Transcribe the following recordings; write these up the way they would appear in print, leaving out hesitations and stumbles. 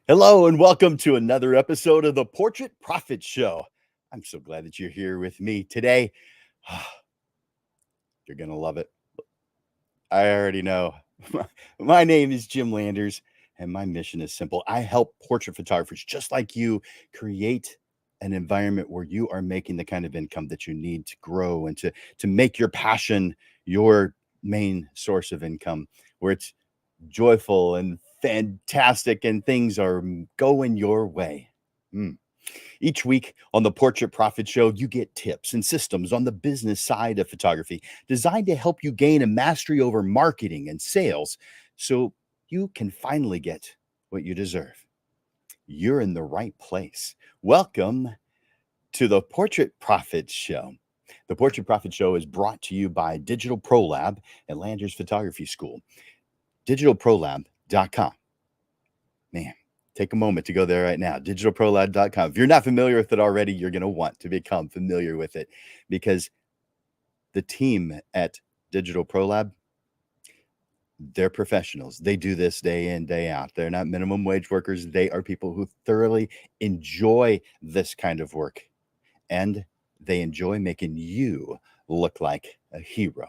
Hello and welcome to another episode of the Portrait Profit Show. I'm so glad that you're here with me today. You're going to love it. I already know. My name is Jim Landers, and my mission is simple. I help portrait photographers just like you create an environment where you are making the kind of income that you need to grow and to make your passion your main source of income, where it's joyful and fantastic and things are going your way. Each week on the Portrait Profit Show, you get tips and systems on the business side of photography designed to help you gain a mastery over marketing and sales so you can finally get what you deserve. You're in the right place. Welcome to the Portrait Profit Show. The Portrait Profit Show is brought to you by Digital Pro Lab and Landers Photography School. digitalprolab.com. Man, take a moment to go there right now, digitalprolab.com. If you're not familiar with it already, you're going to want to become familiar with it because the team at Digital Pro Lab, they're professionals. They do this day in, day out. They're not minimum wage workers. They are people who thoroughly enjoy this kind of work, and they enjoy making you look like a hero.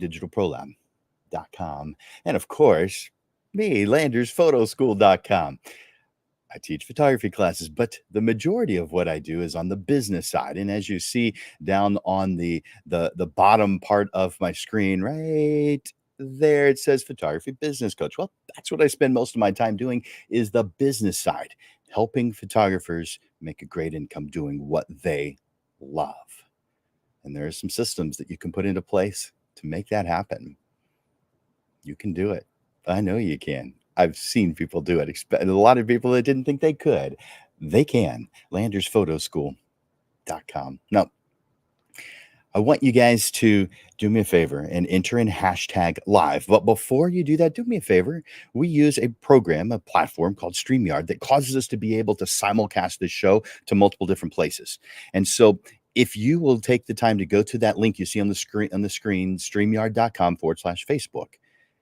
digitalprolab.com. And of course, me, landersphotoschool.com. I teach photography classes, but the majority of what I do is on the business side. And as you see down on the bottom part of my screen, right there, it says photography business coach. Well, that's what I spend most of my time doing is the business side, helping photographers make a great income doing what they love. And there are some systems that you can put into place to make that happen. You can do it. I know you can. I've seen people do it. A lot of people that didn't think they could. They can. LandersPhotoschool.com. Now, I want you guys to do me a favor and enter in hashtag live. But before you do that, do me a favor. We use a program, a platform called StreamYard that causes us to be able to simulcast this show to multiple different places. And so if you will take the time to go to that link you see on the screen, StreamYard.com/Facebook,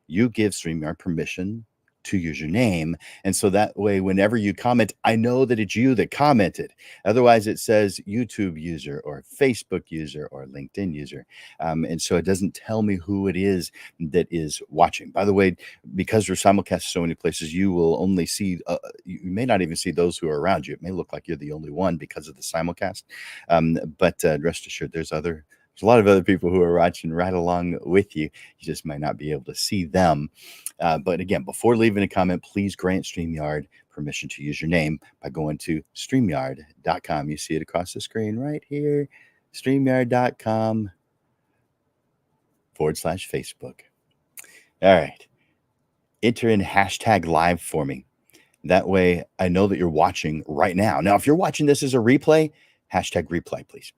you give StreamYard permission to use your name. And so that way, whenever you comment, I know that it's you that commented. Otherwise, it says YouTube user or Facebook user or LinkedIn user. And so it doesn't tell me who it is that is watching. By the way, because we're simulcast so many places, you will only see, you may not even see those who are around you. It may look like you're the only one because of the simulcast. But rest assured, there's a lot of other people who are watching right along with you. You just might not be able to see them. But again, before leaving a comment, please grant StreamYard permission to use your name by going to StreamYard.com. You see it across the screen right here, StreamYard.com/Facebook. All right. Enter in hashtag live for me. That way I know that you're watching right now. Now, if you're watching this as a replay, hashtag replay, please.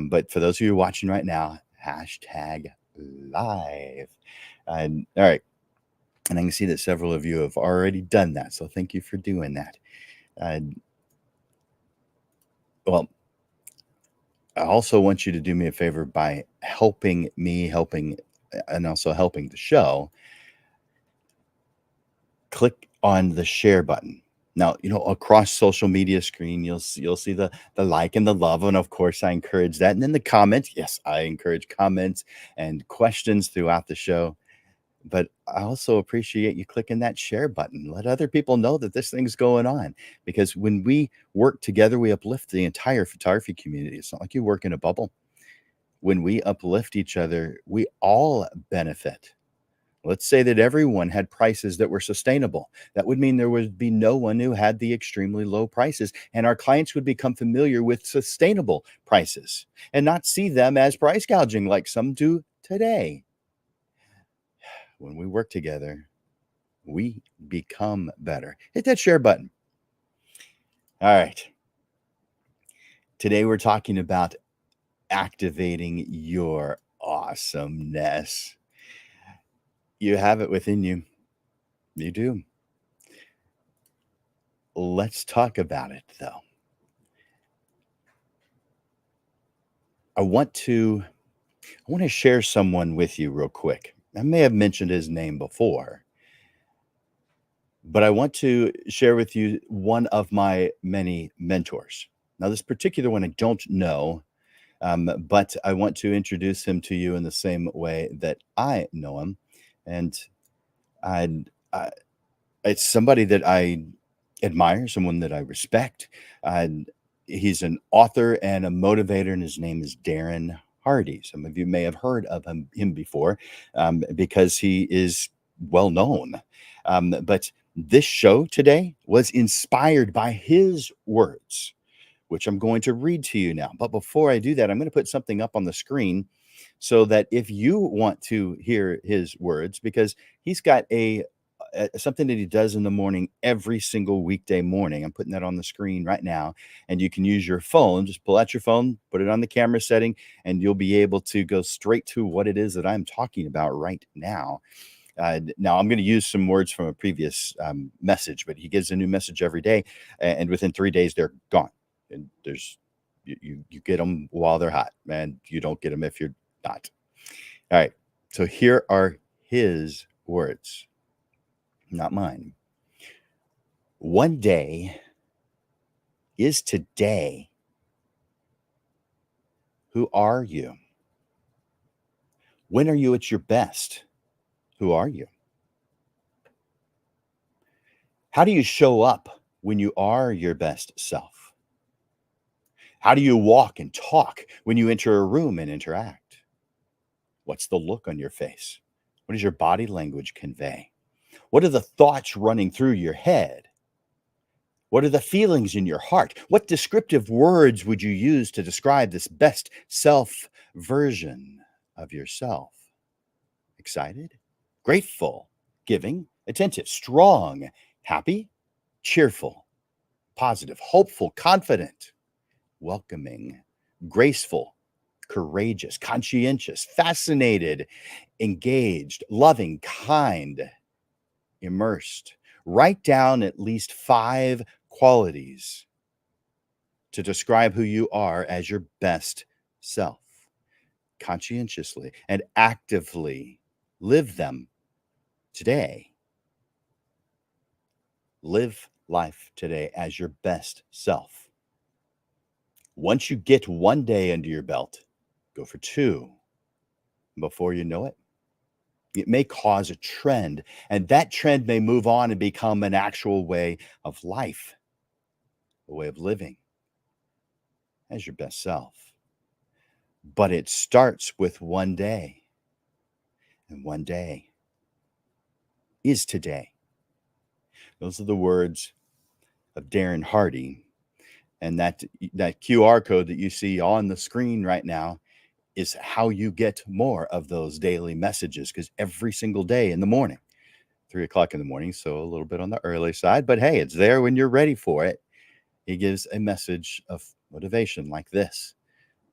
But for those of you watching right now, hashtag live. All right. And I can see that several of you have already done that. So thank you for doing that. Well, I also want you to do me a favor by helping and also helping the show. Click on the share button. Now, across social media screen, you'll see the like and the love. And of course, I encourage that. And then the comments. Yes, I encourage comments and questions throughout the show. But I also appreciate you clicking that share button. Let other people know that this thing's going on. Because when we work together, we uplift the entire photography community. It's not like you work in a bubble. When we uplift each other, we all benefit. Let's say that everyone had prices that were sustainable. That would mean there would be no one who had the extremely low prices, and our clients would become familiar with sustainable prices and not see them as price gouging like some do today. When we work together, we become better. Hit that share button. All right. Today we're talking about activating your awesomeness. You have it within you. You do. Let's talk about it, though. I want to share someone with you real quick. I may have mentioned his name before, but I want to share with you one of my many mentors. Now, this particular one I don't know, but I want to introduce him to you in the same way that I know him. And I it's somebody that I admire, someone that I respect. And he's an author and a motivator, and his name is Darren Hardy. Some of you may have heard of him before because he is well known. But this show today was inspired by his words, which I'm going to read to you now. But before I do that, I'm going to put something up on the screen so that if you want to hear his words, because he's got something that he does in the morning every single weekday morning. I'm putting that on the screen right now, and you can use your phone. Just pull out your phone, put it on the camera setting, and you'll be able to go straight to what it is that I'm talking about right now. Now, I'm going to use some words from a previous message, but he gives a new message every day, and within 3 days, they're gone. And you get them while they're hot, and you don't get them if you're not. All right. So here are his words, not mine. One day is today. Who are you? When are you at your best? Who are you? How do you show up when you are your best self? How do you walk and talk when you enter a room and interact? What's the look on your face? What does your body language convey? What are the thoughts running through your head? What are the feelings in your heart? What descriptive words would you use to describe this best self version of yourself? Excited, grateful, giving, attentive, strong, happy, cheerful, positive, hopeful, confident, welcoming, graceful, courageous, conscientious, fascinated, engaged, loving, kind, immersed. Write down at least 5 qualities to describe who you are as your best self. Conscientiously and actively live them today. Live life today as your best self. Once you get 1 day under your belt, go for 2. Before you know it, it may cause a trend, and that trend may move on and become an actual way of life, a way of living as your best self. But it starts with 1 day, and 1 day is today. Those are the words of Darren Hardy, and that QR code that you see on the screen right now is how you get more of those daily messages, because every single day in the morning, 3 o'clock in the morning, so a little bit on the early side, but hey, it's there when you're ready for it. He gives a message of motivation like this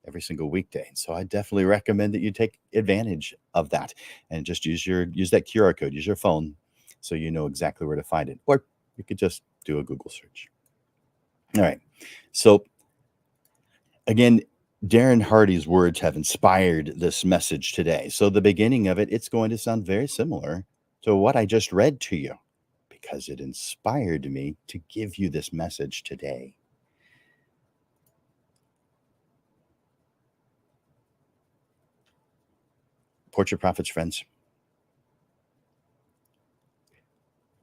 every single weekday. And so I definitely recommend that you take advantage of that and just use that QR code, use your phone so you know exactly where to find it. Or you could just do a Google search. All right. So again, Darren Hardy's words have inspired this message today. So the beginning of it, it's going to sound very similar to what I just read to you because it inspired me to give you this message today. Portrait Prophets friends,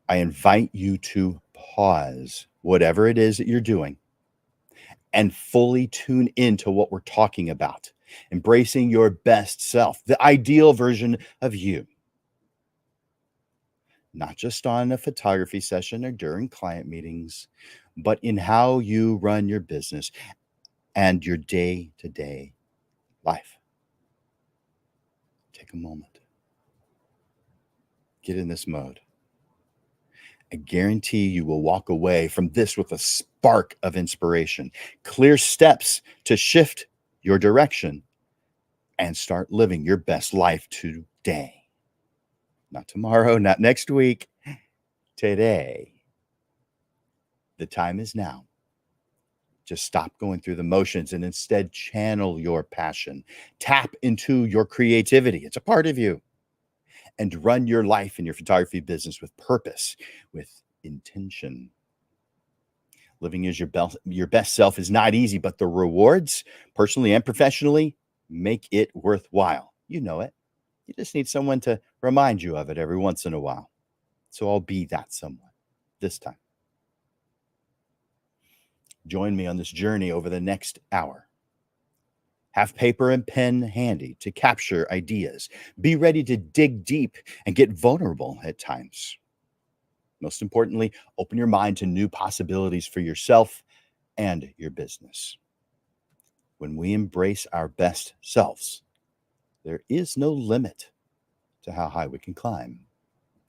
I invite you to pause whatever it is that you're doing and fully tune into what we're talking about. Embracing your best self, the ideal version of you. Not just on a photography session or during client meetings, but in how you run your business and your day-to-day life. Take a moment. Get in this mode. I guarantee you will walk away from this with a spark of inspiration, clear steps to shift your direction and start living your best life today. Not tomorrow, not next week, today. The time is now. Just stop going through the motions and instead channel your passion. Tap into your creativity. It's a part of you. And run your life and your photography business with purpose, with intention. Living as your best self is not easy, but the rewards, personally and professionally, make it worthwhile. You know it. You just need someone to remind you of it every once in a while. So I'll be that someone this time. Join me on this journey over the next hour. Have paper and pen handy to capture ideas. Be ready to dig deep and get vulnerable at times. Most importantly, open your mind to new possibilities for yourself and your business. When we embrace our best selves, there is no limit to how high we can climb.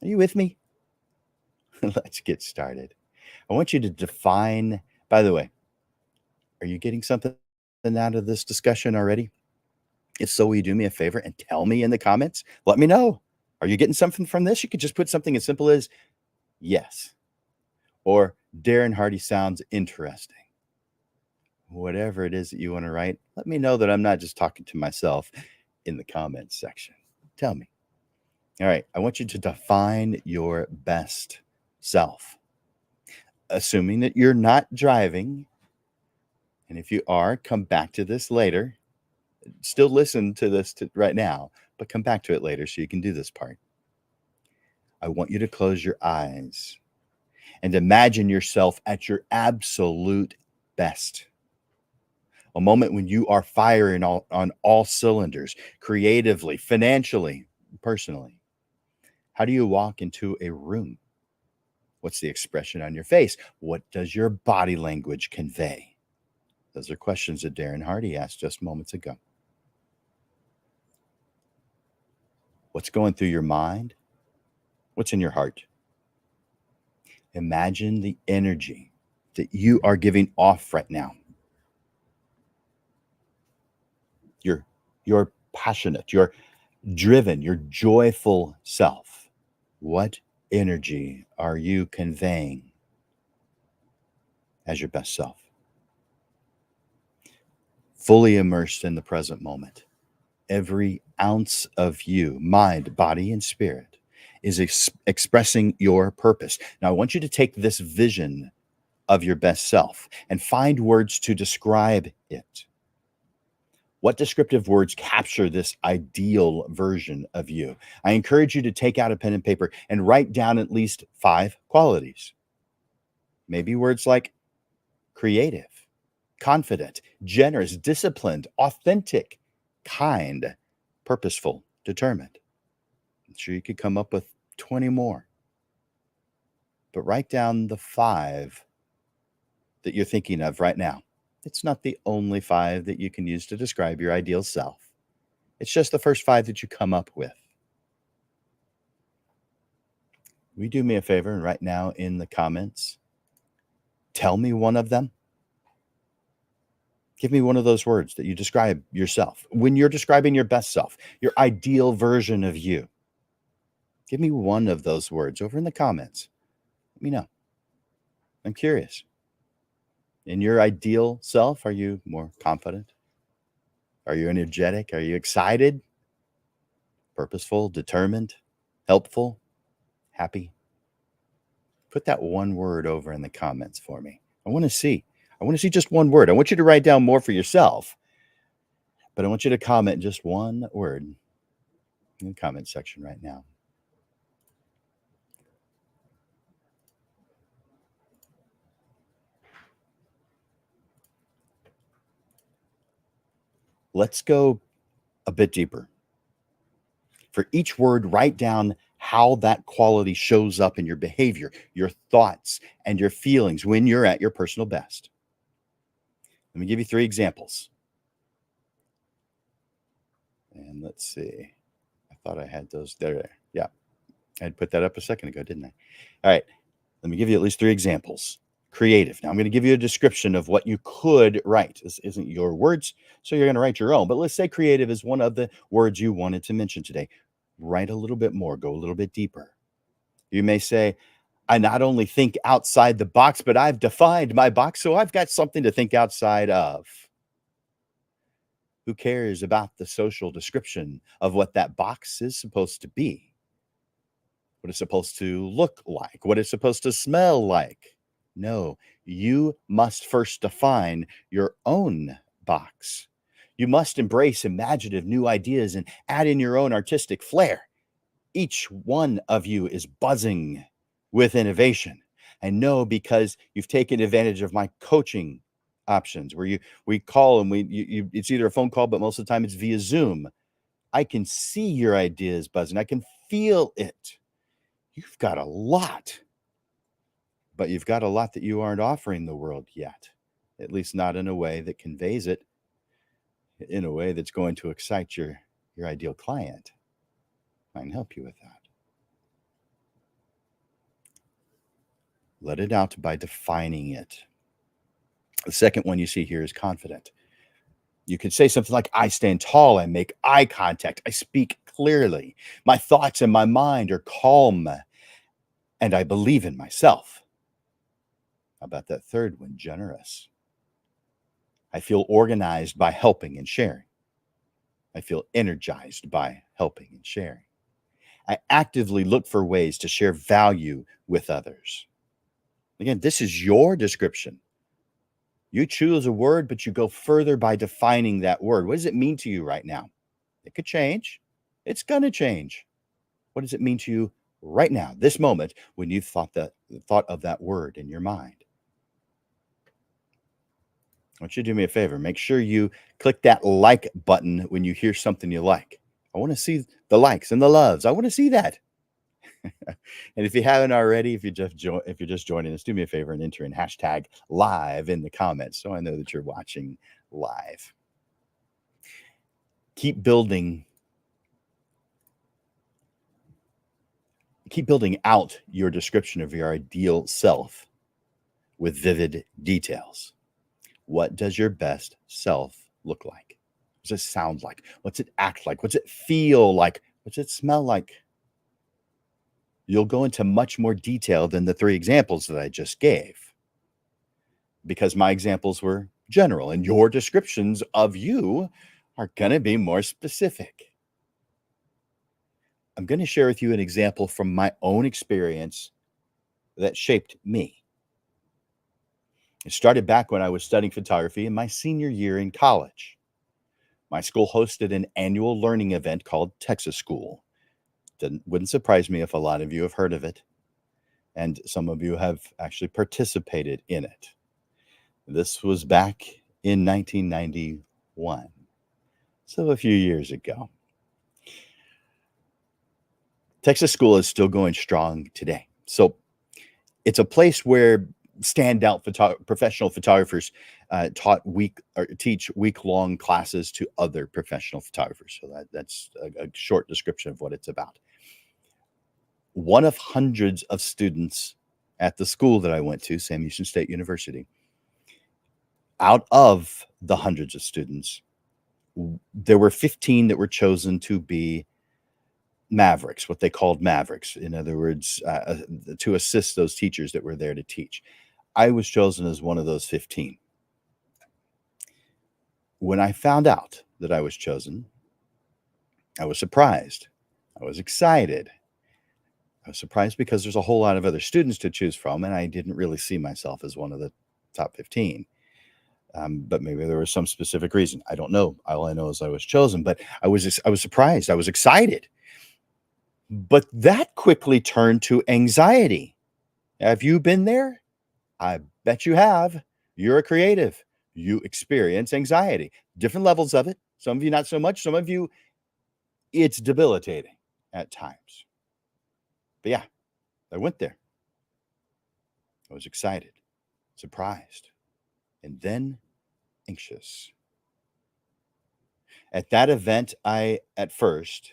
Are you with me? Let's get started. I want you to define, by the way, are you getting something out of this discussion already? If so, will you do me a favor and tell me in the comments? Let me know. Are you getting something from this? You could just put something as simple as yes, or Darren Hardy sounds interesting. Whatever it is that you want to write, let me know that I'm not just talking to myself in the comments section. Tell me. All right, I want you to define your best self. Assuming that you're not driving, and if you are, come back to this later. Still listen to this right now, but come back to it later so you can do this part. I want you to close your eyes and imagine yourself at your absolute best. A moment when you are firing on all cylinders, creatively, financially, personally. How do you walk into a room? What's the expression on your face? What does your body language convey? Those are questions that Darren Hardy asked just moments ago. What's going through your mind? What's in your heart? Imagine the energy that you are giving off right now. You're passionate, you're driven, you're joyful self. What energy are you conveying as your best self? Fully immersed in the present moment. Every ounce of you, mind, body, and spirit, is expressing your purpose. Now, I want you to take this vision of your best self and find words to describe it. What descriptive words capture this ideal version of you? I encourage you to take out a pen and paper and write down at least 5 qualities. Maybe words like creative, confident, generous, disciplined, authentic, kind, purposeful, determined. I'm sure you could come up with 20 more. But write down the 5 that you're thinking of right now. It's not the only 5 that you can use to describe your ideal self. It's just the first 5 that you come up with. Will you do me a favor and right now in the comments, tell me one of them? Give me one of those words that you describe yourself. When you're describing your best self, your ideal version of you, give me one of those words over in the comments. Let me know. I'm curious. In your ideal self, are you more confident? Are you energetic? Are you excited? Purposeful, determined, helpful, happy? Put that one word over in the comments for me. I want to see just one word. I want you to write down more for yourself, but I want you to comment just one word in the comment section right now. Let's go a bit deeper. For each word, write down how that quality shows up in your behavior, your thoughts, and your feelings when you're at your personal best. Let me give you 3 examples. And let's see. I thought I had those there. Yeah. I had put that up a second ago, didn't I? All right. Let me give you at least 3 examples. Creative. Now, I'm going to give you a description of what you could write. This isn't your words, so you're going to write your own. But let's say creative is one of the words you wanted to mention today. Write a little bit more. Go a little bit deeper. You may say, I not only think outside the box, but I've defined my box, so I've got something to think outside of. Who cares about the social description of what that box is supposed to be? what it's supposed to look like, what it's supposed to smell like. No, you must first define your own box. You must embrace imaginative new ideas and add in your own artistic flair. Each one of you is buzzing with innovation. I know because you've taken advantage of my coaching options where we call and it's either a phone call, but most of the time it's via Zoom. I can see your ideas buzzing. I can feel it. You've got a lot, but you've got a lot that you aren't offering the world yet, at least not in a way that conveys it in a way that's going to excite your ideal client. I can help you with that. Let it out by defining it. The second one you see here is confident. You could say something like, I stand tall, I make eye contact, I speak clearly, my thoughts and my mind are calm, and I believe in myself. How about that third one, generous? I feel organized by helping and sharing. I feel energized by helping and sharing. I actively look for ways to share value with others. Again, this is your description. You choose a word, but you go further by defining that word. What does it mean to you right now? It could change. It's going to change. What does it mean to you right now, this moment, when you thought of that word in your mind? I want you to do me a favor. Make sure you click that like button when you hear something you like. I want to see the likes and the loves. I want to see that. And if you haven't already, if you're just joining us, do me a favor and enter in hashtag live in the comments so I know that you're watching live. Keep building out your description of your ideal self with vivid details. What does your best self look like? What does it sound like? What's it act like? What's it feel like? What's it smell like? You'll go into much more detail than the 3 examples that I just gave, because my examples were general and your descriptions of you are going to be more specific. I'm going to share with you an example from my own experience that shaped me. It started back when I was studying photography in my senior year in college. My school hosted an annual learning event called Texas School. Wouldn't surprise me if a lot of you have heard of it, and some of you have actually participated in it. This was back in 1991, so a few years ago. Texas School is still going strong today. So it's a place where standout professional photographers teach week-long classes to other professional photographers. So that's a short description of what it's about. One of hundreds of students at the school that I went to, Sam Houston State University. Out of the hundreds of students, there were 15 that were chosen to be mavericks, what they called mavericks. In other words, to assist those teachers that were there to teach. I was chosen as one of those 15. When I found out that I was chosen, I was surprised. I was excited. I was surprised because there's a whole lot of other students to choose from, and I didn't really see myself as one of the top 15. But maybe there was some specific reason. I don't know. All I know is I was chosen, but I was surprised. I was excited. But that quickly turned to anxiety. Have you been there? I bet you have. You're a creative. You experience anxiety. Different levels of it. Some of you not so much. Some of you, it's debilitating at times. But yeah, I went there. I was excited, surprised, and then anxious. At that event, I, at first,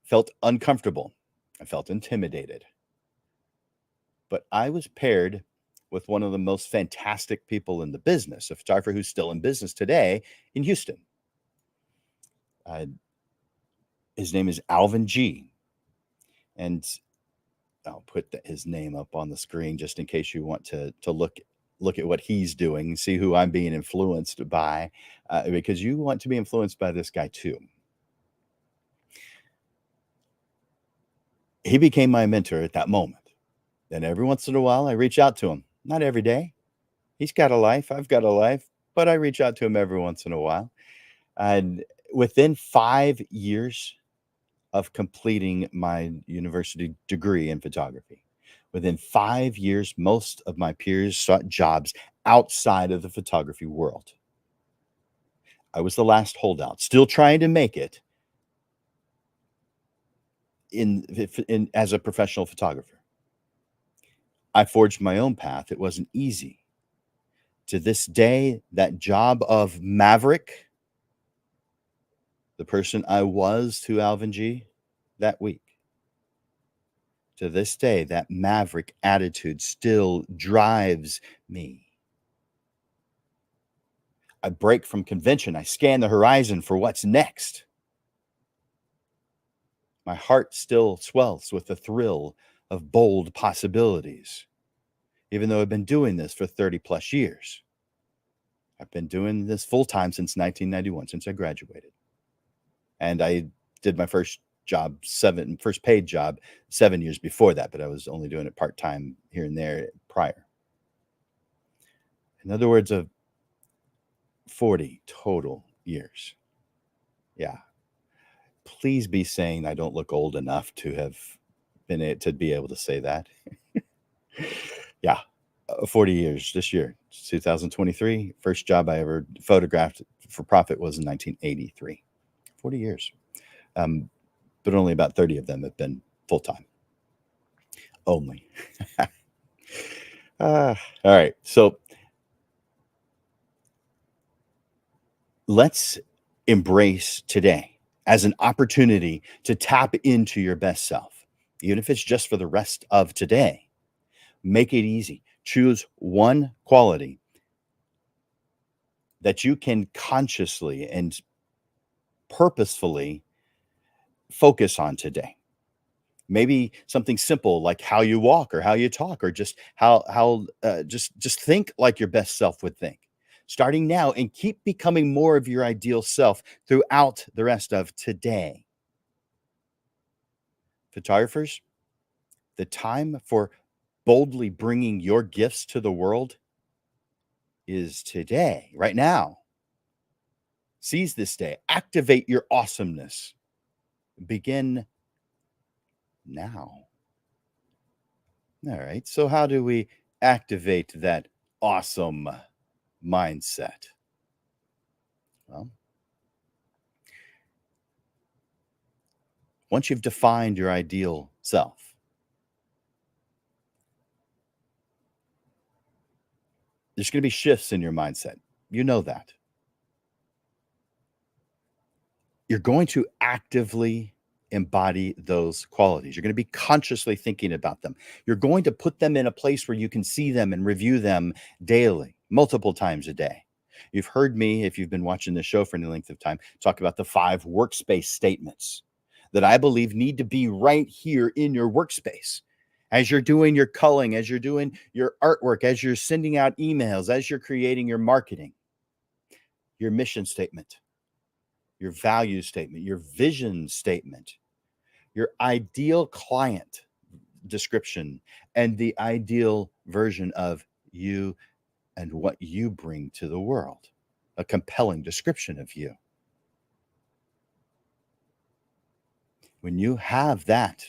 felt uncomfortable. I felt intimidated. But I was paired with one of the most fantastic people in the business, a photographer who's still in business today in Houston. His name is Alvin G. And I'll put his name up on the screen just in case you want to look at what he's doing, see who I'm being influenced by, because you want to be influenced by this guy too. He became my mentor at that moment. Then every once in a while, I reach out to him. Not every day. He's got a life. I've got a life, but I reach out to him every once in a while. And within 5 years of completing my university degree in photography, within 5 years, most of my peers sought jobs outside of the photography world. I was the last holdout, still trying to make it in as a professional photographer. I forged my own path. It wasn't easy. To this day, that job of maverick, the person I was to Alvin G that week, to this day, that maverick attitude still drives me. I break from convention. I scan the horizon for what's next. My heart still swells with the thrill of bold possibilities, even though I've been doing this for 30 plus years. I've been doing this full time since 1991, since I graduated. And I did my first paid job 7 years before that, but I was only doing it part time here and there prior. In other words, of 40 total years. Yeah. Please be saying I don't look old enough to have to be able to say that. Yeah. 40 years this year, 2023. First job I ever photographed for profit was in 1983. 40 years. But only about 30 of them have been full time. Only. All right. So let's embrace today as an opportunity to tap into your best self, even if it's just for the rest of today. Make it easy. Choose one quality that you can consciously and purposefully focus on today. Maybe something simple like how you walk or how you talk, or just just think like your best self would think. Starting now, and keep becoming more of your ideal self throughout the rest of today. Photographers, the time for boldly bringing your gifts to the world is today, right now. Seize this day. Activate your awesomeness. Begin now. All right. So, how do we activate that awesome mindset? Well, once you've defined your ideal self, there's going to be shifts in your mindset. You know that. You're going to actively embody those qualities. You're going to be consciously thinking about them. You're going to put them in a place where you can see them and review them daily, multiple times a day. You've heard me, if you've been watching the show for any length of time, talk about the 5 workspace statements that I believe need to be right here in your workspace. As you're doing your culling, as you're doing your artwork, as you're sending out emails, as you're creating your marketing, your mission statement, your value statement, your vision statement, your ideal client description, and the ideal version of you and what you bring to the world. A compelling description of you. When you have that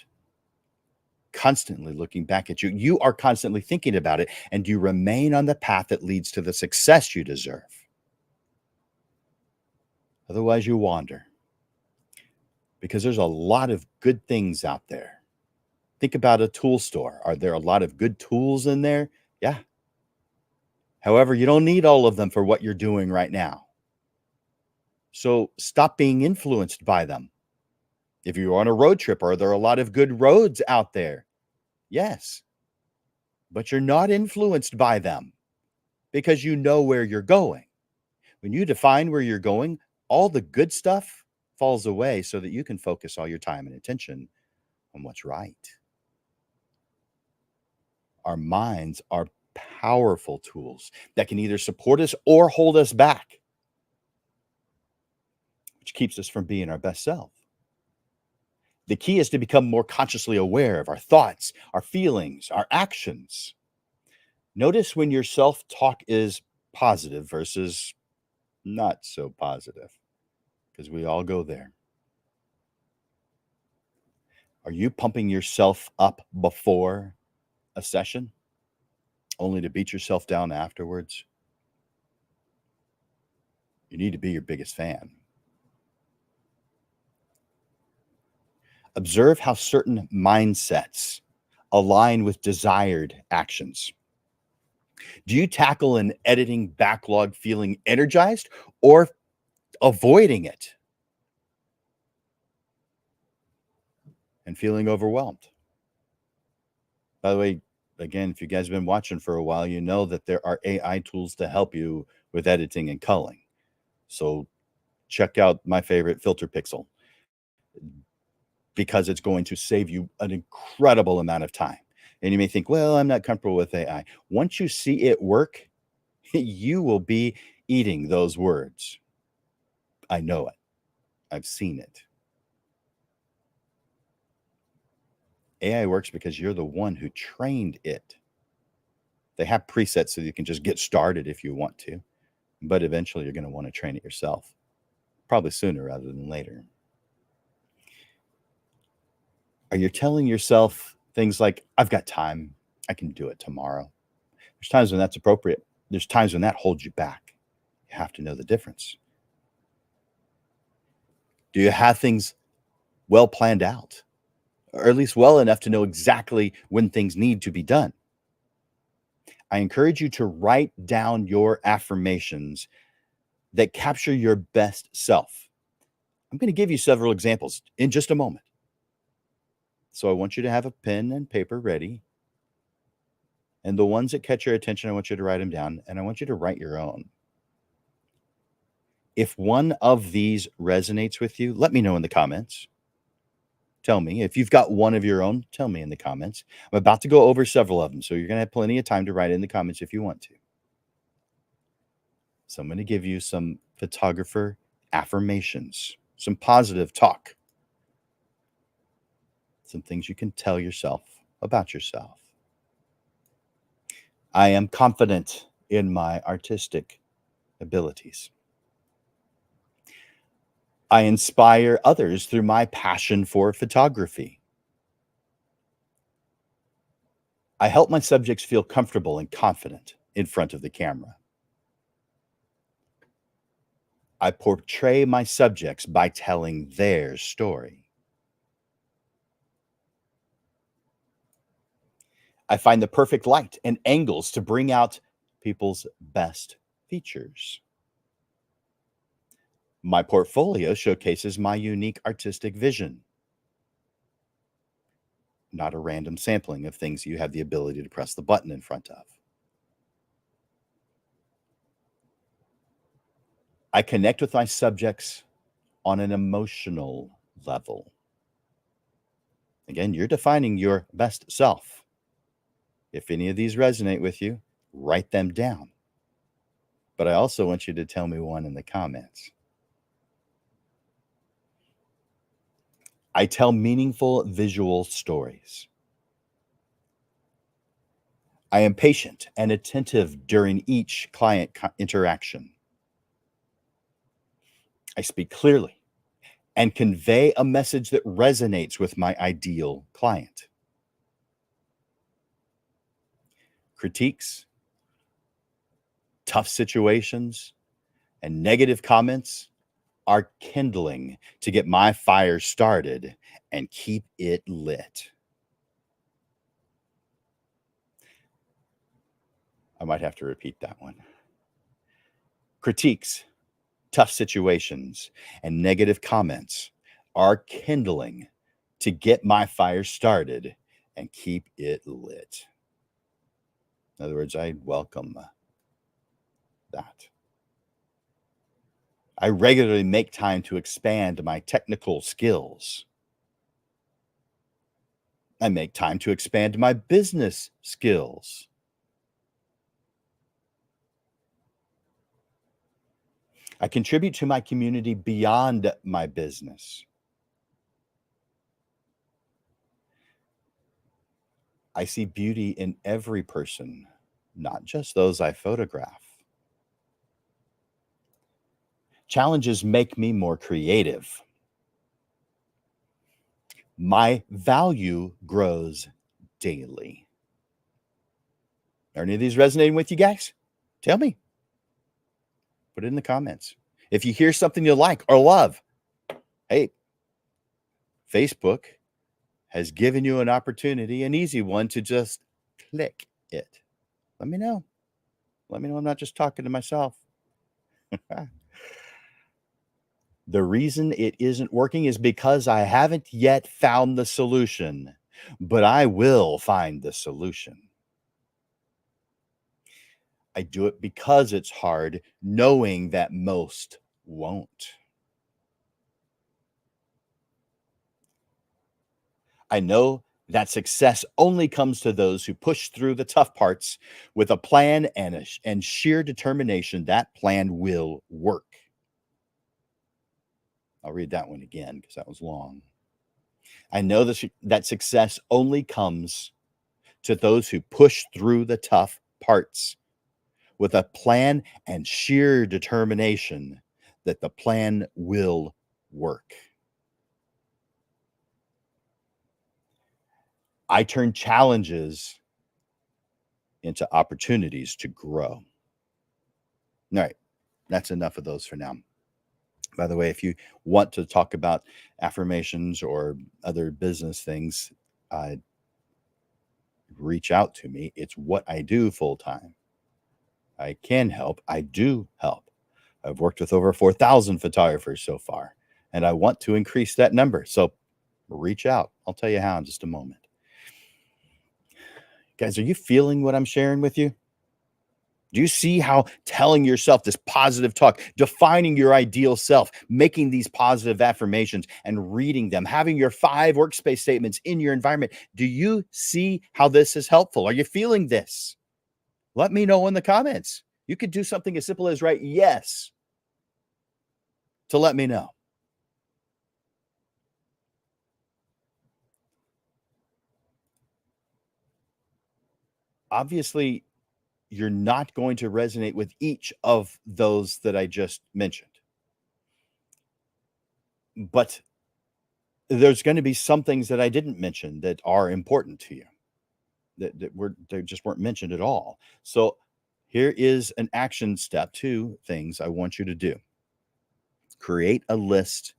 constantly looking back at you, you are constantly thinking about it, and you remain on the path that leads to the success you deserve. Otherwise, you wander. Because there's a lot of good things out there. Think about a tool store. Are there a lot of good tools in there? Yeah. However, you don't need all of them for what you're doing right now. So stop being influenced by them. If you're on a road trip, are there a lot of good roads out there? Yes. But you're not influenced by them because you know where you're going. When you define where you're going, all the good stuff falls away so that you can focus all your time and attention on what's right. Our minds are powerful tools that can either support us or hold us back, which keeps us from being our best self. The key is to become more consciously aware of our thoughts, our feelings, our actions. Notice when your self talk is positive versus not so positive, because we all go there. Are you pumping yourself up before a session only to beat yourself down afterwards? You need to be your biggest fan. Observe how certain mindsets align with desired actions. Do you tackle an editing backlog feeling energized or avoiding it and feeling overwhelmed? By the way, again, if you guys have been watching for a while, you know that there are AI tools to help you with editing and culling. So check out my favorite Filter Pixel because it's going to save you an incredible amount of time. And you may think, well, I'm not comfortable with AI. Once you see it work, you will be eating those words. I know it. I've seen it. AI works because you're the one who trained it. They have presets so you can just get started if you want to, but eventually you're going to want to train it yourself, probably sooner rather than later. Are you telling yourself things like, I've got time, I can do it tomorrow? There's times when that's appropriate. There's times when that holds you back. You have to know the difference. Do you have things well planned out, or at least well enough to know exactly when things need to be done? I encourage you to write down your affirmations that capture your best self. I'm going to give you several examples in just a moment. So I want you to have a pen and paper ready. And the ones that catch your attention, I want you to write them down, and I want you to write your own. If one of these resonates with you, let me know in the comments. Tell me. If you've got one of your own, tell me in the comments. I'm about to go over several of them, so you're going to have plenty of time to write in the comments if you want to. So I'm going to give you some photographer affirmations, some positive talk, some things you can tell yourself about yourself. I am confident in my artistic abilities. I inspire others through my passion for photography. I help my subjects feel comfortable and confident in front of the camera. I portray my subjects by telling their story. I find the perfect light and angles to bring out people's best features. My portfolio showcases my unique artistic vision, not a random sampling of things you have the ability to press the button in front of. I connect with my subjects on an emotional level. Again, you're defining your best self. If any of these resonate with you, write them down. But I also want you to tell me one in the comments. I tell meaningful visual stories. I am patient and attentive during each client interaction. I speak clearly and convey a message that resonates with my ideal client. Critiques, tough situations, and negative comments are kindling to get my fire started and keep it lit. I might have to repeat that one. Critiques, tough situations, and negative comments are kindling to get my fire started and keep it lit. In other words, I welcome that. I regularly make time to expand my technical skills. I make time to expand my business skills. I contribute to my community beyond my business. I see beauty in every person, not just those I photograph. Challenges make me more creative. My value grows daily. Are any of these resonating with you guys? Tell me. Put it in the comments. If you hear something you like or love, hey, Facebook has given you an opportunity, an easy one, to just click it. Let me know. Let me know I'm not just talking to myself. The reason it isn't working is because I haven't yet found the solution, but I will find the solution. I do it because it's hard, knowing that most won't. I know that success only comes to those who push through the tough parts with a plan and sheer determination that plan will work. I'll read that one again because that was long. I know that success only comes to those who push through the tough parts with a plan and sheer determination that the plan will work. I turn challenges into opportunities to grow. All right, that's enough of those for now. By the way, if you want to talk about affirmations or other business things, reach out to me. It's what I do full time. I can help. I do help. I've worked with over 4,000 photographers so far, and I want to increase that number. So reach out. I'll tell you how in just a moment. Guys, are you feeling what I'm sharing with you? Do you see how telling yourself this positive talk, defining your ideal self, making these positive affirmations and reading them, having your 5 workspace statements in your environment? Do you see how this is helpful? Are you feeling this? Let me know in the comments. You could do something as simple as write yes to let me know. Obviously, you're not going to resonate with each of those that I just mentioned. But there's going to be some things that I didn't mention that are important to you they just weren't mentioned at all. So here is an action step, 2 things I want you to do. Create a list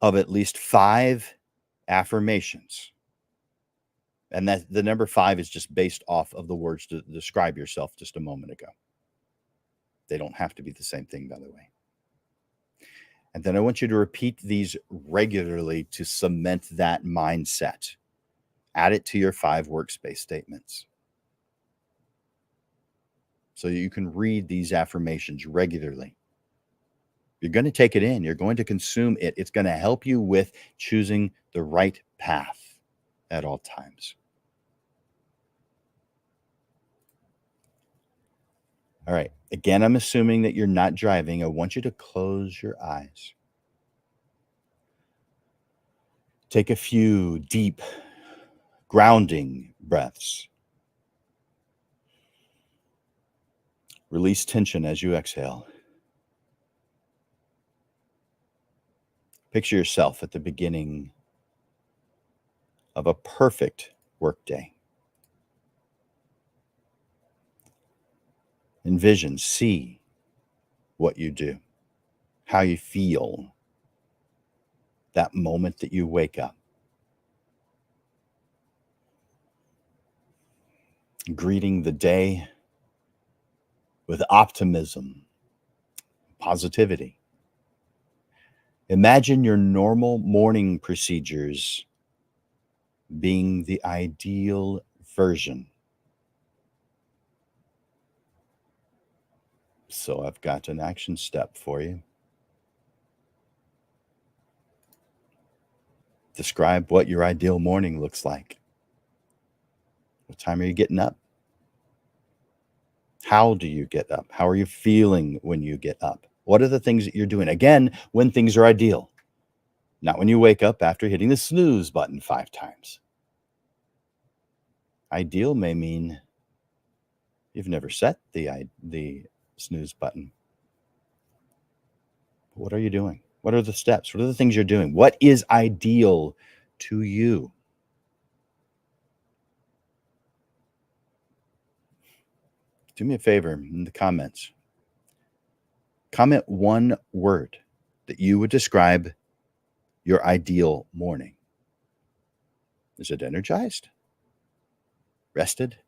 of at least 5 affirmations. And that the number 5 is just based off of the words to describe yourself just a moment ago. They don't have to be the same thing, by the way. And then I want you to repeat these regularly to cement that mindset. Add it to your 5 workspace statements. So you can read these affirmations regularly. You're going to take it in. You're going to consume it. It's going to help you with choosing the right path at all times. All right. Again, I'm assuming that you're not driving. I want you to close your eyes. Take a few deep, grounding breaths. Release tension as you exhale. Picture yourself at the beginning of a perfect workday. Envision, see what you do, how you feel that moment that you wake up. Greeting the day with optimism, positivity. Imagine your normal morning procedures being the ideal version. So I've got an action step for you. Describe what your ideal morning looks like. What time are you getting up? How do you get up? How are you feeling when you get up? What are the things that you're doing? Again, when things are ideal, not when you wake up after hitting the snooze button 5 times. Ideal may mean you've never set the snooze button. What are you doing? What are the steps? What are the things you're doing? What is ideal to you? Do me a favor in the comments. Comment one word that you would describe your ideal morning. Is it energized? Rested?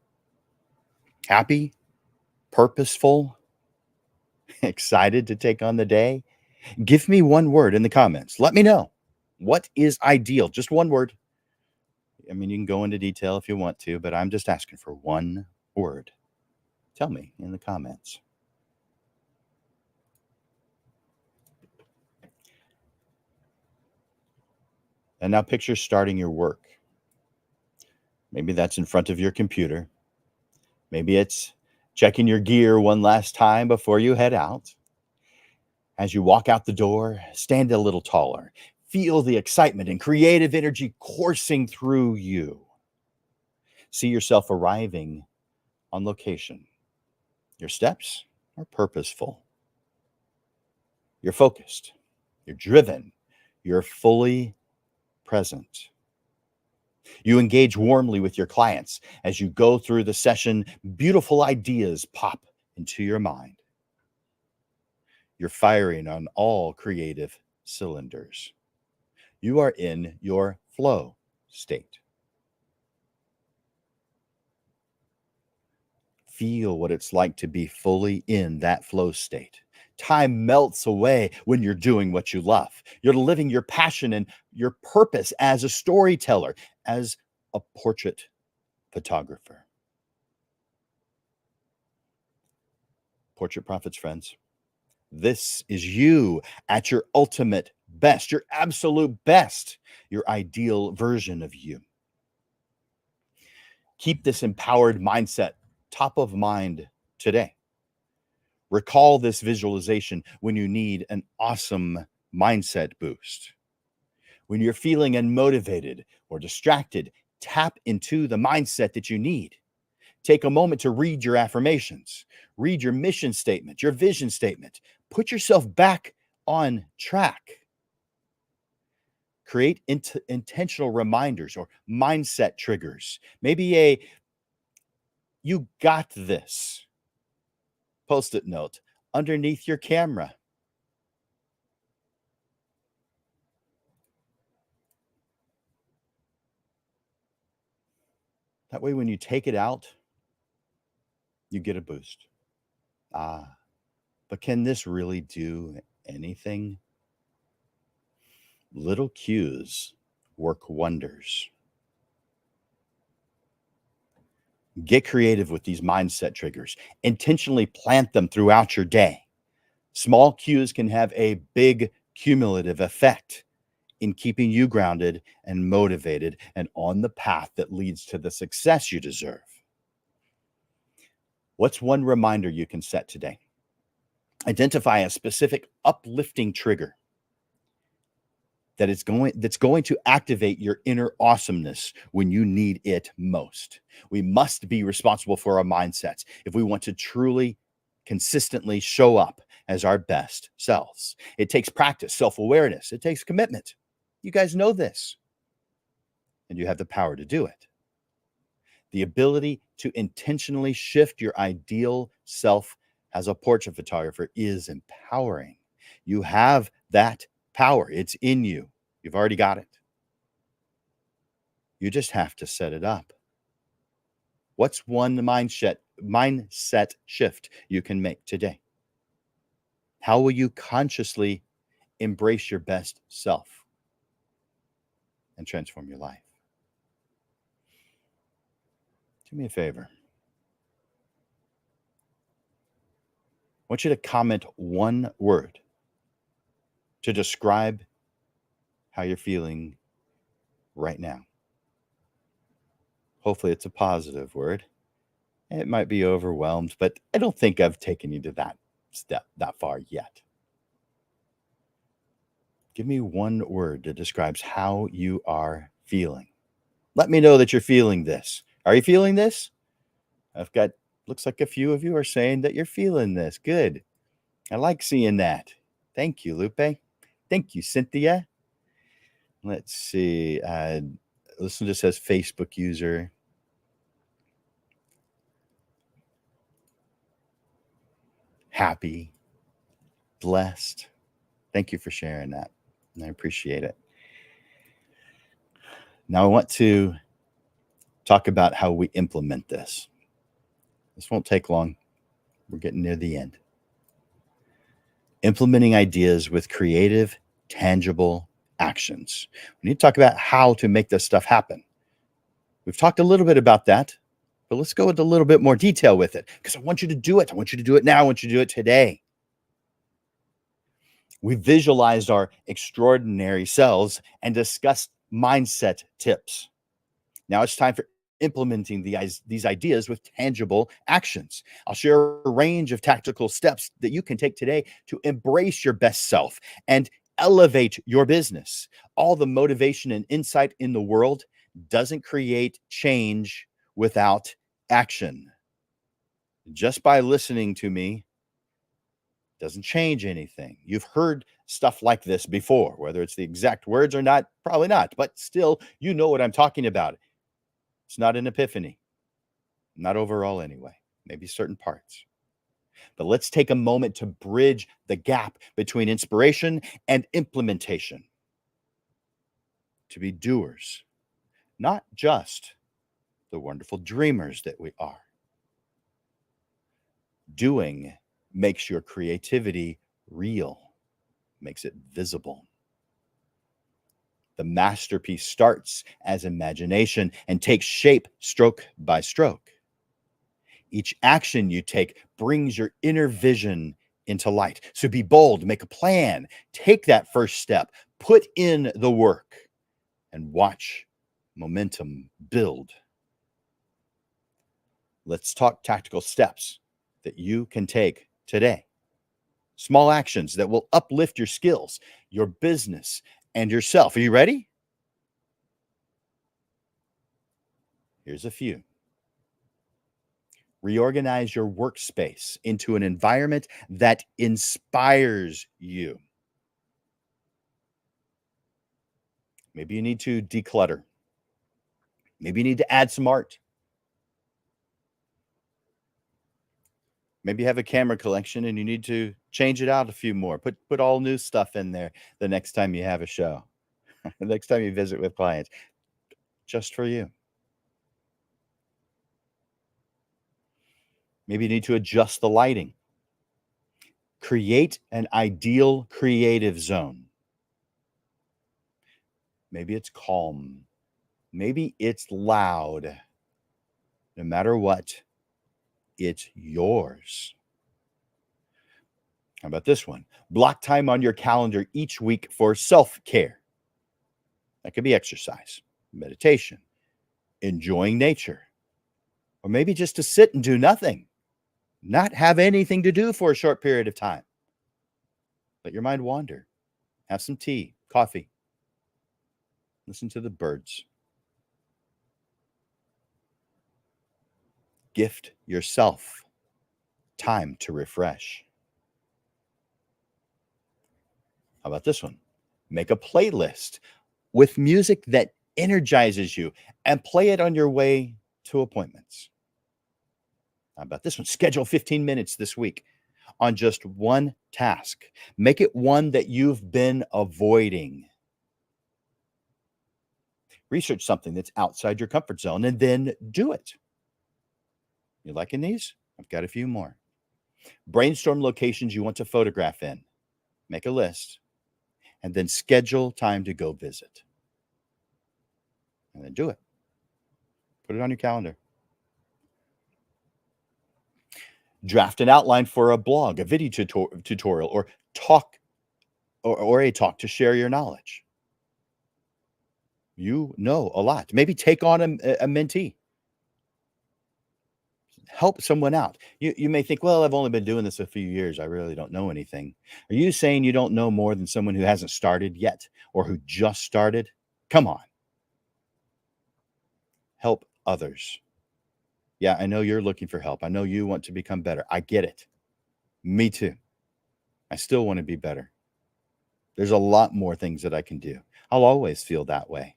Happy? Purposeful? Excited to take on the day? Give me one word in the comments. Let me know. What is ideal? Just one word. I mean, you can go into detail if you want to, but I'm just asking for one word. Tell me in the comments. And now picture starting your work. Maybe that's in front of your computer. Maybe it's checking your gear one last time before you head out. As you walk out the door, stand a little taller. Feel the excitement and creative energy coursing through you. See yourself arriving on location. Your steps are purposeful. You're focused. You're driven. You're fully present. You engage warmly with your clients. As you go through the session, beautiful ideas pop into your mind. You're firing on all creative cylinders. You are in your flow state. Feel what it's like to be fully in that flow state. Time melts away when you're doing what you love. You're living your passion and your purpose as a storyteller, as a portrait photographer. Portrait Prophets, friends, this is you at your ultimate best, your absolute best, your ideal version of you. Keep this empowered mindset top of mind today. Recall this visualization when you need an awesome mindset boost. When you're feeling unmotivated or distracted, tap into the mindset that you need. Take a moment to read your affirmations, read your mission statement, your vision statement. Put yourself back on track. Create intentional reminders or mindset triggers. Maybe a "you got this" post-it note underneath your camera. That way, when you take it out, you get a boost. But can this really do anything? Little cues work wonders. Get creative with these mindset triggers. Intentionally plant them throughout your day. Small cues can have a big cumulative effect in keeping you grounded and motivated and on the path that leads to the success you deserve. What's one reminder you can set today? Identify a specific uplifting trigger that's going to activate your inner awesomeness when you need it most. We must be responsible for our mindsets if we want to truly consistently show up as our best selves. It takes practice, self-awareness, it takes commitment. You guys know this, and you have the power to do it. The ability to intentionally shift your ideal self as a portrait photographer is empowering. You have that power. It's in you. You've already got it. You just have to set it up. What's one mindset shift you can make today? How will you consciously embrace your best self and transform your life? Do me a favor. I want you to comment one word to describe how you're feeling right now. Hopefully it's a positive word. It might be overwhelmed, but I don't think I've taken you to that step that far yet. Give me one word that describes how you are feeling. Let me know that you're feeling this Are you feeling this? I've got, looks like a few of you are saying that you're feeling this. Good. I like seeing that. Thank you, Lupe. Thank you, Cynthia. Let's see. Listen just says Facebook user. Happy, blessed. Thank you for sharing that. I appreciate it. Now I want to talk about how we implement this. This won't take long. We're getting near the end. Implementing ideas with creative, tangible actions. We need to talk about how to make this stuff happen. We've talked a little bit about that, but let's go into a little bit more detail with it because I want you to do it. I want you to do it now. I want you to do it today. We visualized our extraordinary selves and discussed mindset tips. Now it's time for implementing these ideas with tangible actions. I'll share a range of tactical steps that you can take today to embrace your best self and elevate your business. All the motivation and insight in the world doesn't create change without action. Just by listening to me doesn't change anything. You've heard stuff like this before, whether it's the exact words or not, probably not, but still, you know what I'm talking about. It's not an epiphany, not overall anyway, maybe certain parts. But let's take a moment to bridge the gap between inspiration and implementation. To be doers, not just the wonderful dreamers that we are. Doing makes your creativity real, makes it visible. The masterpiece starts as imagination and takes shape stroke by stroke. Each action you take brings your inner vision into light. So be bold, make a plan, take that first step, put in the work, and watch momentum build. Let's talk tactical steps that you can take today. Small actions that will uplift your skills, your business, and yourself. Are you ready? Here's a few. Reorganize your workspace into an environment that inspires you. Maybe you need to declutter. Maybe you need to add some art. Maybe you have a camera collection and you need to change it out a few more. Put all new stuff in there the next time you have a show, the next time you visit with clients, just for you. Maybe you need to adjust the lighting. Create an ideal creative zone. Maybe it's calm. Maybe it's loud. No matter what, it's yours. How about this one? Block time on your calendar each week for self-care. That could be exercise, meditation, enjoying nature, or maybe just to sit and do nothing, not have anything to do for a short period of time. Let your mind wander. Have some tea, coffee. Listen to the birds. Gift yourself time to refresh. How about this one? Make a playlist with music that energizes you and play it on your way to appointments. How about this one? Schedule 15 minutes this week on just one task. Make it one that you've been avoiding. Research something that's outside your comfort zone and then do it. You liking these? I've got a few more. Brainstorm locations you want to photograph in. Make a list and then schedule time to go visit. And then do it. Put it on your calendar. Draft an outline for a blog, a video tutorial, or talk or a talk to share your knowledge. You know a lot. Maybe take on a mentee. Help someone out. You may think, well, I've only been doing this a few years. I really don't know anything. Are you saying you don't know more than someone who hasn't started yet or who just started? Come on. Help others. Yeah, I know you're looking for help. I know you want to become better. I get it. Me too. I still want to be better. There's a lot more things that I can do. I'll always feel that way.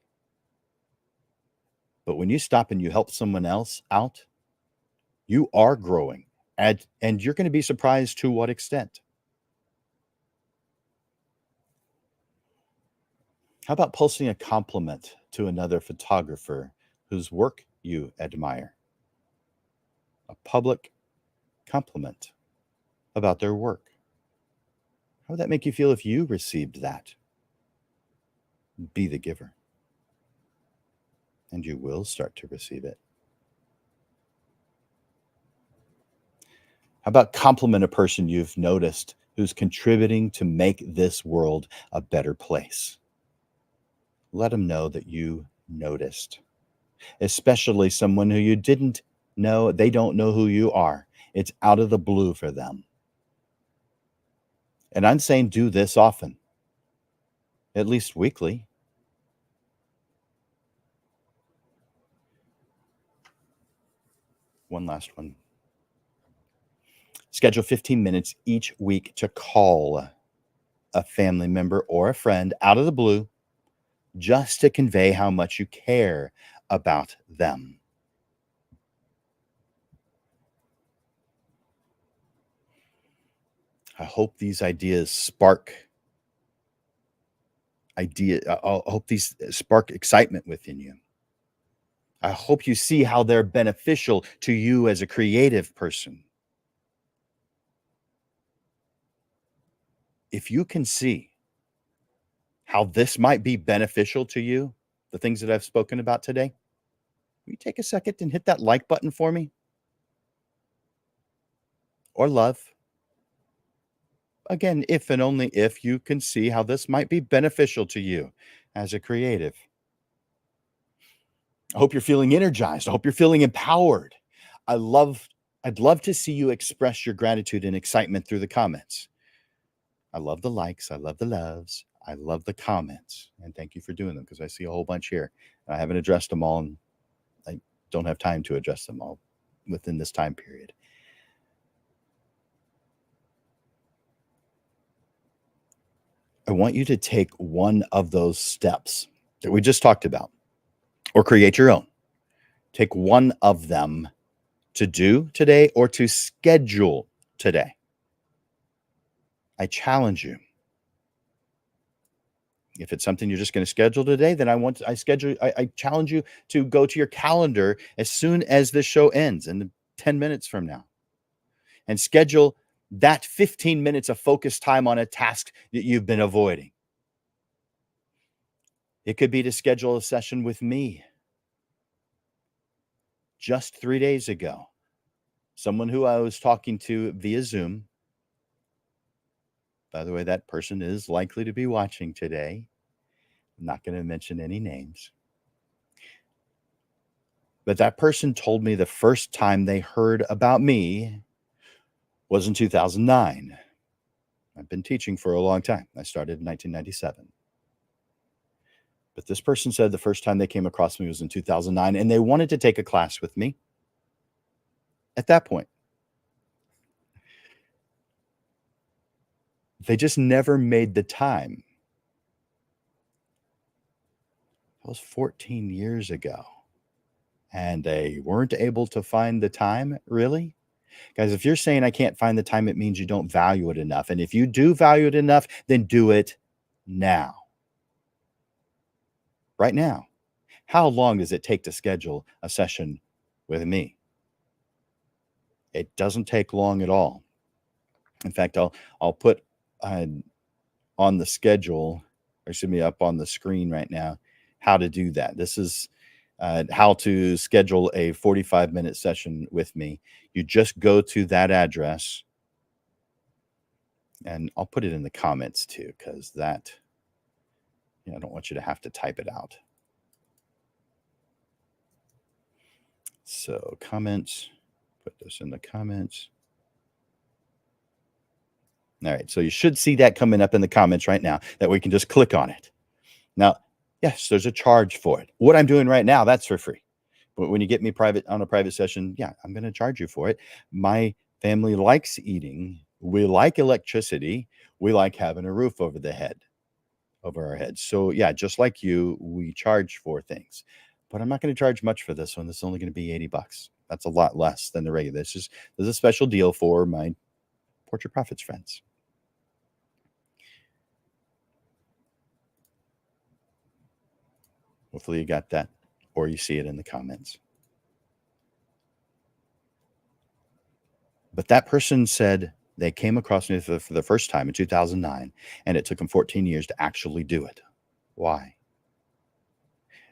But when you stop and you help someone else out, you are growing, and you're going to be surprised to what extent. How about posting a compliment to another photographer whose work you admire? A public compliment about their work. How would that make you feel if you received that? Be the giver, and you will start to receive it. How about compliment a person you've noticed who's contributing to make this world a better place? Let them know that you noticed, especially someone who you didn't know. They don't know who you are. It's out of the blue for them. And I'm saying do this often, at least weekly. One last one. Schedule 15 minutes each week to call a family member or a friend out of the blue just to convey how much you care about them. I hope these ideas spark I hope these spark excitement within you. I hope you see how they're beneficial to you as a creative person. If you can see how this might be beneficial to you, the things that I've spoken about today, will you take a second and hit that like button for me? Or love. Again, if and only if you can see how this might be beneficial to you as a creative. I hope you're feeling energized. I hope you're feeling empowered. I'd love to see you express your gratitude and excitement through the comments. I love the likes. I love the loves. I love the comments. And thank you for doing them, because I see a whole bunch here. I haven't addressed them all, and I don't have time to address them all within this time period. I want you to take one of those steps that we just talked about, or create your own. Take one of them to do today or to schedule today. I challenge you. If it's something you're just going to schedule today, then I challenge you to go to your calendar as soon as this show ends, in 10 minutes from now, and schedule that 15 minutes of focused time on a task that you've been avoiding. It could be to schedule a session with me. Just 3 days ago, someone who I was talking to via Zoom, by the way, that person is likely to be watching today. I'm not going to mention any names. But that person told me the first time they heard about me was in 2009. I've been teaching for a long time. I started in 1997. But this person said the first time they came across me was in 2009, and they wanted to take a class with me at that point. They just never made the time. That was 14 years ago. And they weren't able to find the time, really? Guys, if you're saying I can't find the time, it means you don't value it enough. And if you do value it enough, then do it now. Right now. How long does it take to schedule a session with me? It doesn't take long at all. In fact, I'll put on the schedule, or excuse me, up on the screen right now, how to do that. This is how to schedule a 45-minute session with me. You just go to that address, and I'll put it in the comments too, because that, I don't want you to have to type it out. So comments, put this in the comments. All right, so you should see that coming up in the comments right now, that we can just click on it. Now, yes, there's a charge for it. What I'm doing right now, that's for free. But when you get me private on a private session, yeah, I'm going to charge you for it. My family likes eating. We like electricity. We like having a roof over our heads. So yeah, just like you, we charge for things. But I'm not going to charge much for this one. This is only going to be $80. That's a lot less than the regular. This is a special deal for my Portrait Profits friends. Hopefully you got that, or you see it in the comments. But that person said they came across me for the first time in 2009, and it took them 14 years to actually do it. Why?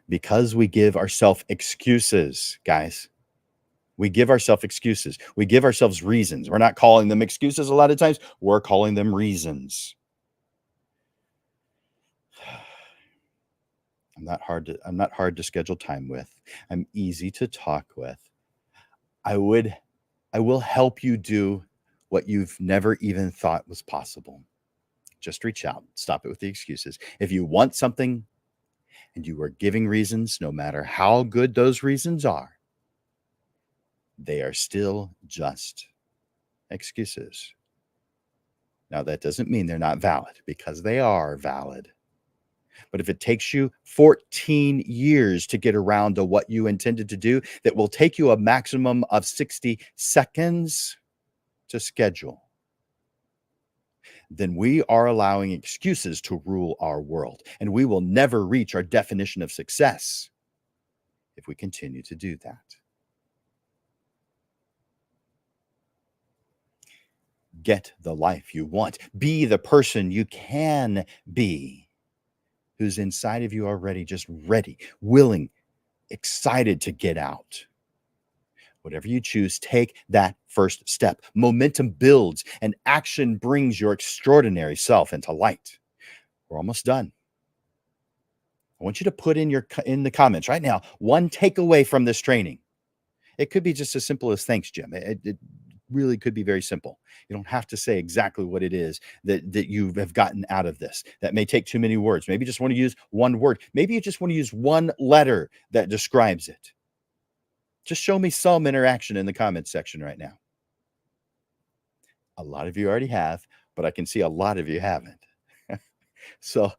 Because we give ourselves excuses, guys. We give ourselves excuses. We give ourselves reasons. We're not calling them excuses a lot of times. We're calling them reasons. I'm not hard to schedule time with. I'm easy to talk with. I will help you do what you've never even thought was possible. Just reach out. Stop it with the excuses. If you want something and you are giving reasons, no matter how good those reasons are, they are still just excuses. Now, that doesn't mean they're not valid, because they are valid. But if it takes you 14 years to get around to what you intended to do, that will take you a maximum of 60 seconds to schedule, then we are allowing excuses to rule our world. And we will never reach our definition of success if we continue to do that. Get the life you want. Be the person you can be, who's inside of you already, just ready, willing, excited to get out. Whatever you choose, take that first step. Momentum builds and action brings your extraordinary self into light. We're almost done. I want you to put in the comments right now one takeaway from this training. It could be just as simple as thanks, Jim. It really could be very simple. You don't have to say exactly what it is that you have gotten out of this. That may take too many words. Maybe you just want to use one word. Maybe you just want to use one letter that describes it. Just show me some interaction in the comments section right now. A lot of you already have, but I can see a lot of you haven't. So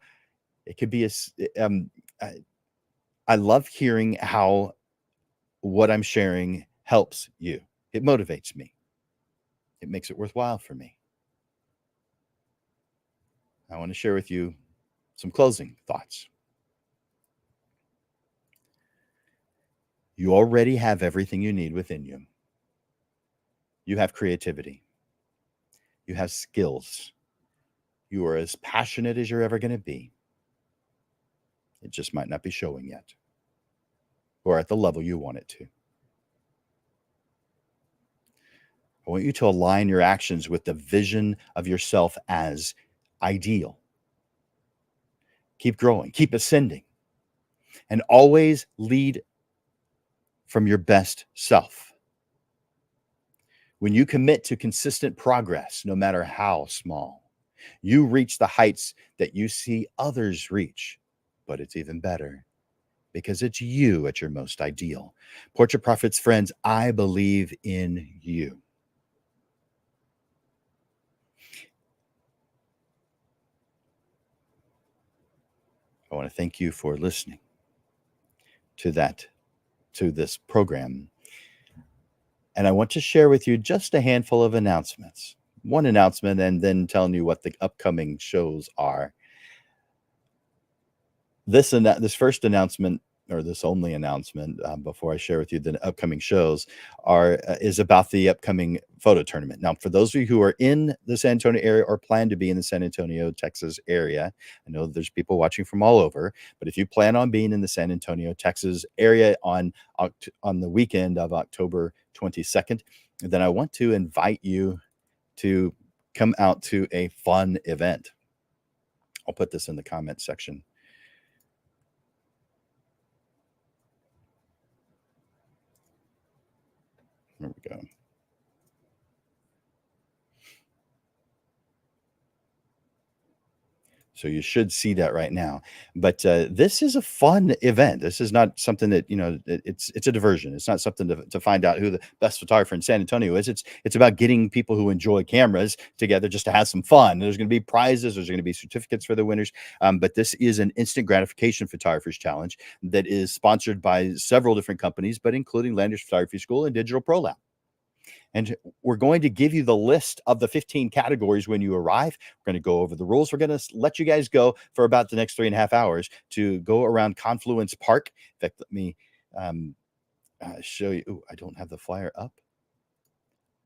it could be I love hearing how what I'm sharing helps you. It motivates me. It makes it worthwhile for me. I want to share with you some closing thoughts. You already have everything you need within you. You have creativity. You have skills. You are as passionate as you're ever going to be. It just might not be showing yet, or at the level you want it to. I want you to align your actions with the vision of yourself as ideal. Keep growing, keep ascending, and always lead from your best self. When you commit to consistent progress, no matter how small, you reach the heights that you see others reach. But it's even better because it's you at your most ideal. Portrait Profits friends, I believe in you. I want to thank you for listening to this program. And I want to share with you just a handful of announcements. One announcement, and then telling you what the upcoming shows are. This first announcement, or this only announcement, before I share with you the upcoming shows, is about the upcoming photo tournament. Now, for those of you who are in the San Antonio area or plan to be in the San Antonio, Texas area, I know there's people watching from all over, but if you plan on being in the San Antonio, Texas area on the weekend of October 22nd, then I want to invite you to come out to a fun event. I'll put this in the comment section. There we go. So you should see that right now. But this is a fun event. This is not something that it's a diversion. It's not something to find out who the best photographer in San Antonio is. It's about getting people who enjoy cameras together just to have some fun. There's going to be prizes. There's going to be certificates for the winners. But this is an instant gratification photographers challenge that is sponsored by several different companies, but including Landers Photography School and Digital Pro Lab. And we're going to give you the list of the 15 categories when you arrive. We're going to go over the rules. We're going to let you guys go for about the next 3.5 hours to go around Confluence Park. In fact, let me show you. Ooh, I don't have the flyer up,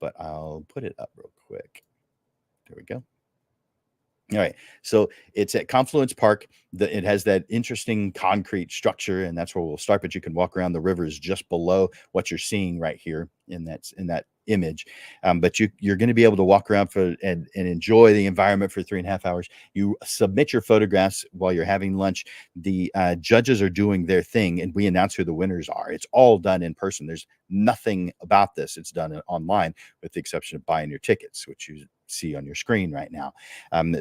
but I'll put it up real quick. There we go. All right. So it's at Confluence Park. It has that interesting concrete structure, and that's where we'll start. But you can walk around the rivers just below what you're seeing right here in that image. But you're going to be able to walk around and enjoy the environment for 3.5 hours. You submit your photographs while you're having lunch. The judges are doing their thing, and we announce who the winners are. It's all done in person. There's nothing about this. It's done online, with the exception of buying your tickets, which you see on your screen right now.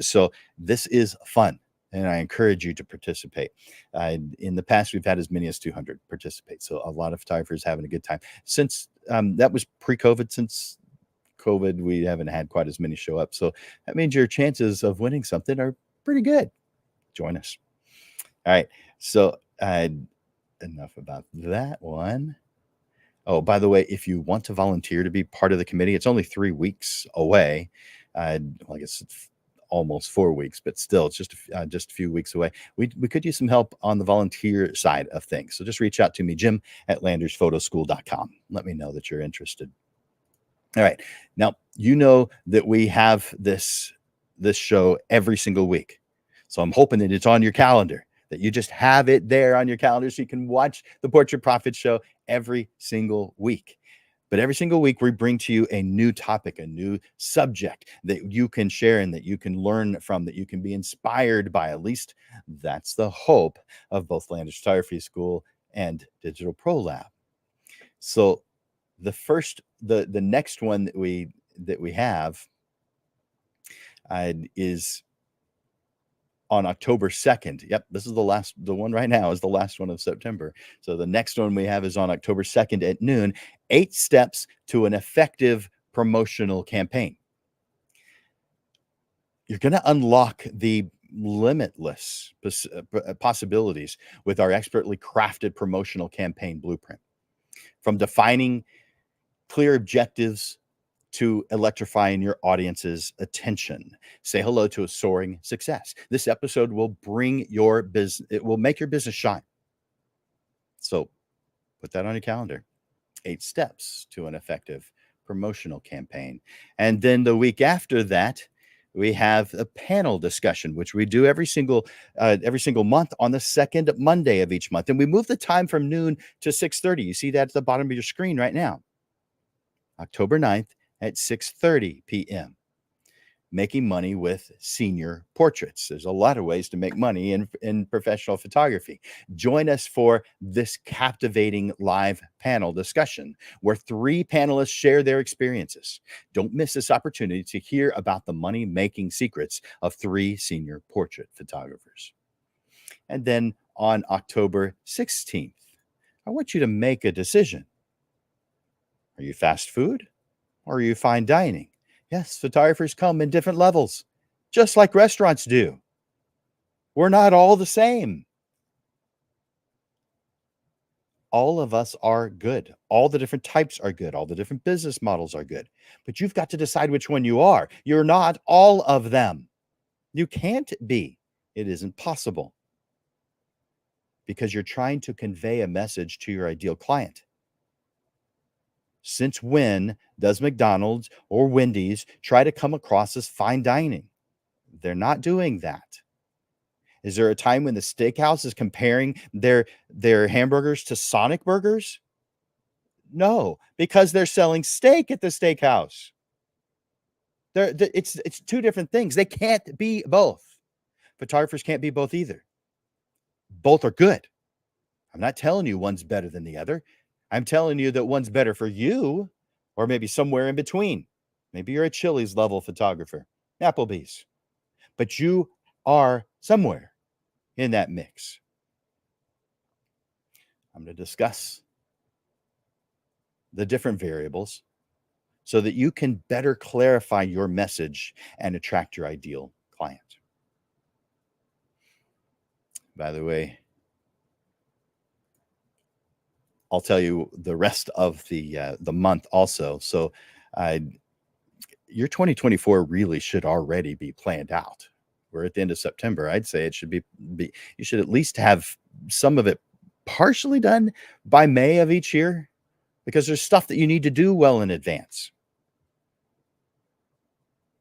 So this is fun, and I encourage you to participate. In the past, we've had as many as 200 participate. So a lot of photographers having a good time. Since that was pre-COVID, since COVID, we haven't had quite as many show up. So that means your chances of winning something are pretty good. Join us. All right. So enough about that one. Oh, by the way, if you want to volunteer to be part of the committee, it's only 3 weeks away. Well, I guess it's almost 4 weeks, but still, it's just a few weeks away. We could use some help on the volunteer side of things. So just reach out to me, jim@landersphotoschool.com. Let me know that you're interested. All right. Now, you know that we have this show every single week. So I'm hoping that it's on your calendar, that you just have it there on your calendar so you can watch the Portrait Profit Show every single week. But every single week, we bring to you a new topic, a new subject that you can share and that you can learn from, that you can be inspired by. At least that's the hope of both Landers Photography School and Digital Pro Lab. So the next one that we have is on October 2nd. Yep, this is the one right now is the last one of September. So the next one we have is on October 2nd at noon, 8 steps to an effective promotional campaign. You're going to unlock the limitless possibilities with our expertly crafted promotional campaign blueprint. From defining clear objectives to electrifying your audience's attention. Say hello to a soaring success. This episode will bring your business, it will make your business shine. So put that on your calendar. 8 steps to an effective promotional campaign. And then the week after that, we have a panel discussion, which we do every single month on the second Monday of each month. And we move the time from noon to 6:30. You see that at the bottom of your screen right now. October 9th at 6:30 p.m. Making money with senior portraits. There's a lot of ways to make money in professional photography. Join us for this captivating live panel discussion where 3 panelists share their experiences. Don't miss this opportunity to hear about the money-making secrets of 3 senior portrait photographers. And then on October 16th, I want you to make a decision. Are you fast food or are you fine dining? Yes, photographers come in different levels, just like restaurants do. We're not all the same. All of us are good. All the different types are good. All the different business models are good. But you've got to decide which one you are. You're not all of them. You can't be. It isn't possible. Because you're trying to convey a message to your ideal client. Since when does McDonald's or Wendy's try to come across as fine dining? They're not doing that. Is there a time when the steakhouse is comparing their hamburgers to Sonic burgers? No, because they're selling steak at the steakhouse. It's 2 different things. They can't be both. Photographers can't be both either. Both are good. I'm not telling you one's better than the other. I'm telling you that one's better for you, or maybe somewhere in between. Maybe you're a Chili's level photographer, Applebee's. But you are somewhere in that mix. I'm going to discuss the different variables so that you can better clarify your message and attract your ideal client. By the way, I'll tell you the rest of the month also. So, your 2024 really should already be planned out. We're at the end of September. I'd say it should be you should at least have some of it partially done by May of each year, because there's stuff that you need to do well in advance.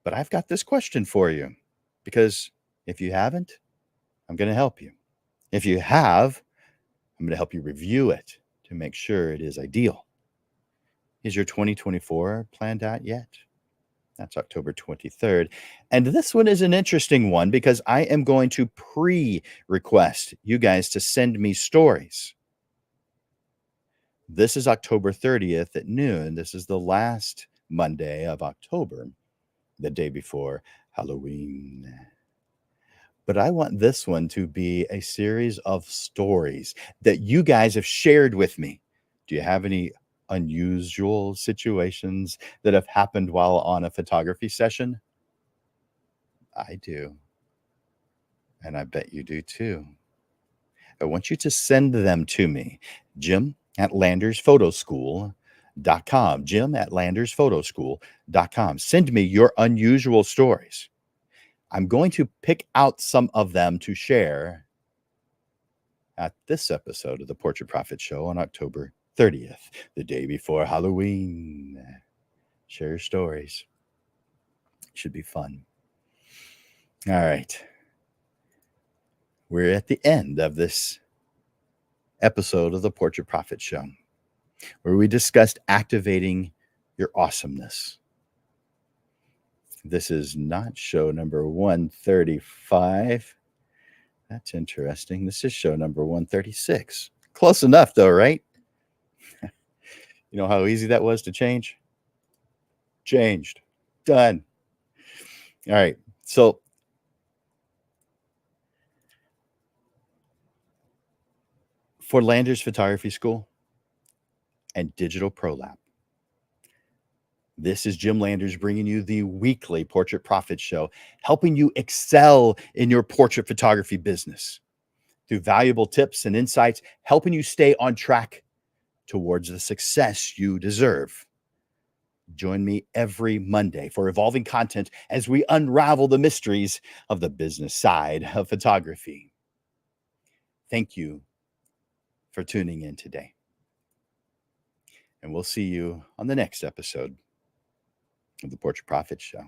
But I've got this question for you, because if you haven't, I'm going to help you. If you have, I'm going to help you review it to make sure it is ideal. Is your 2024 planned out yet? That's October 23rd. And this one is an interesting one because I am going to pre-request you guys to send me stories. This is October 30th at noon. This is the last Monday of October, the day before Halloween. But I want this one to be a series of stories that you guys have shared with me. Do you have any unusual situations that have happened while on a photography session? I do. And I bet you do too. I want you to send them to me. Jim@landersphotoschool.com. Jim@landersphotoschool.com. Send me your unusual stories. I'm going to pick out some of them to share at this episode of the Portrait Prophet Show on October 30th, the day before Halloween. Share your stories. Should be fun. All right. We're at the end of this episode of the Portrait Prophet Show, where we discussed activating your awesomeness. This is not show number 135. That's interesting. This is show number 136. Close enough, though, right? You know how easy that was to change? Changed. Done. All right. So, for Landers Photography School and Digital Pro Lab, this is Jim Landers bringing you the weekly Portrait Prophet Show, helping you excel in your portrait photography business through valuable tips and insights, helping you stay on track towards the success you deserve. Join me every Monday for evolving content as we unravel the mysteries of the business side of photography. Thank you for tuning in today. And we'll see you on the next episode of the Portrait Prophet Show.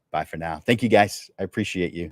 Bye for now. Thank you, guys. I appreciate you.